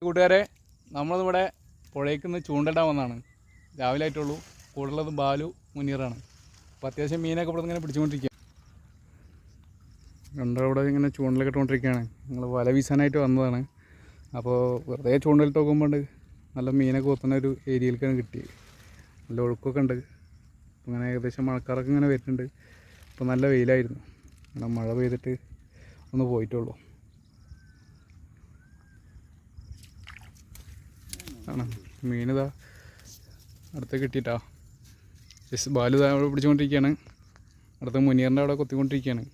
കൂട്ടുകാരെ, നമ്മളിവിടെ പുഴയ്ക്ക് നിന്ന് ചൂണ്ടിടാൻ വന്നതാണ്. രാവിലെ ആയിട്ടുള്ളൂ. കൂടുതലുള്ളത് ബാലു മുനീറാണ്. അപ്പോൾ അത്യാവശ്യം മീനൊക്കെ ഇവിടെ ഇങ്ങനെ പിടിച്ചുകൊണ്ടിരിക്കുക. ഇവിടെ ഇങ്ങനെ ചൂണ്ടലൊക്കെ ഇട്ടുകൊണ്ടിരിക്കുകയാണ്. ഞങ്ങൾ വല വീശാനായിട്ട് വന്നതാണ്. അപ്പോൾ വെറുതെ ചൂണ്ടലിട്ട് നോക്കുമ്പോൾ നല്ല മീനൊക്കെ കൊത്തുന്ന ഒരു ഏരിയയിലേക്കാണ് കിട്ടിയത്. നല്ല ഒഴുക്കൊക്കെ ഉണ്ട്. അങ്ങനെ ഏകദേശം മഴക്കാറൊക്കെ ഇങ്ങനെ വരുന്നുണ്ട്. ഇപ്പോൾ നല്ല വെയിലായിരുന്നു. അങ്ങനെ മഴ പെയ്തിട്ട് ഒന്ന് പോയിട്ടുള്ളൂ. ആണ് മീനിതാ അടുത്ത് കിട്ടിയിട്ടാ. ബാലു അവിടെ പിടിച്ചുകൊണ്ടിരിക്കുകയാണ്. അടുത്ത മുനീറിൻ്റെ അവിടെ കൊത്തിക്കൊണ്ടിരിക്കുകയാണ്.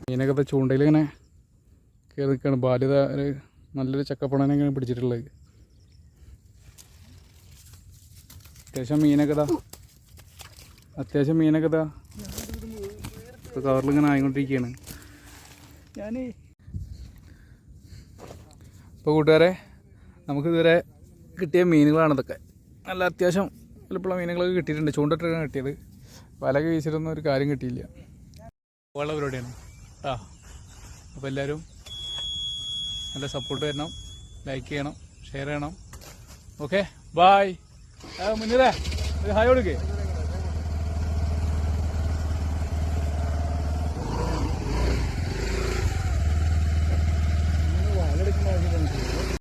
മീനൊക്കെ ചൂണ്ടയിൽ ഇങ്ങനെ കയറി നിൽക്കുകയാണ്. ബാല്യത ഒരു നല്ലൊരു ചക്കപ്പണനെങ്ങനെ പിടിച്ചിട്ടുള്ളത്. അത്യാവശ്യം മീനൊക്കെ കവറിലിങ്ങനെ ആയിക്കൊണ്ടിരിക്കുകയാണ്. ഇപ്പോൾ കൂട്ടുകാരെ, നമുക്കിതുവരെ കിട്ടിയ മീനുകളാണ് ഇതൊക്കെ. നല്ല അത്യാവശ്യം വലുപ്പമുള്ള മീനുകളൊക്കെ കിട്ടിയിട്ടുണ്ട്. ചൂണ്ടിട്ടാണ് കിട്ടിയത്. വലയൊക്കെ വീശിട്ടൊന്നും ഒരു കാര്യം കിട്ടിയില്ല. ഉള്ള പരിപാടിയാണ് കേട്ടോ. അപ്പോൾ എല്ലാവരും നല്ല സപ്പോർട്ട് തരണം, ലൈക്ക് ചെയ്യണം, ഷെയർ ചെയ്യണം. Okay, bye. മുന്നേ ഹായ് കൊടുക്കേ.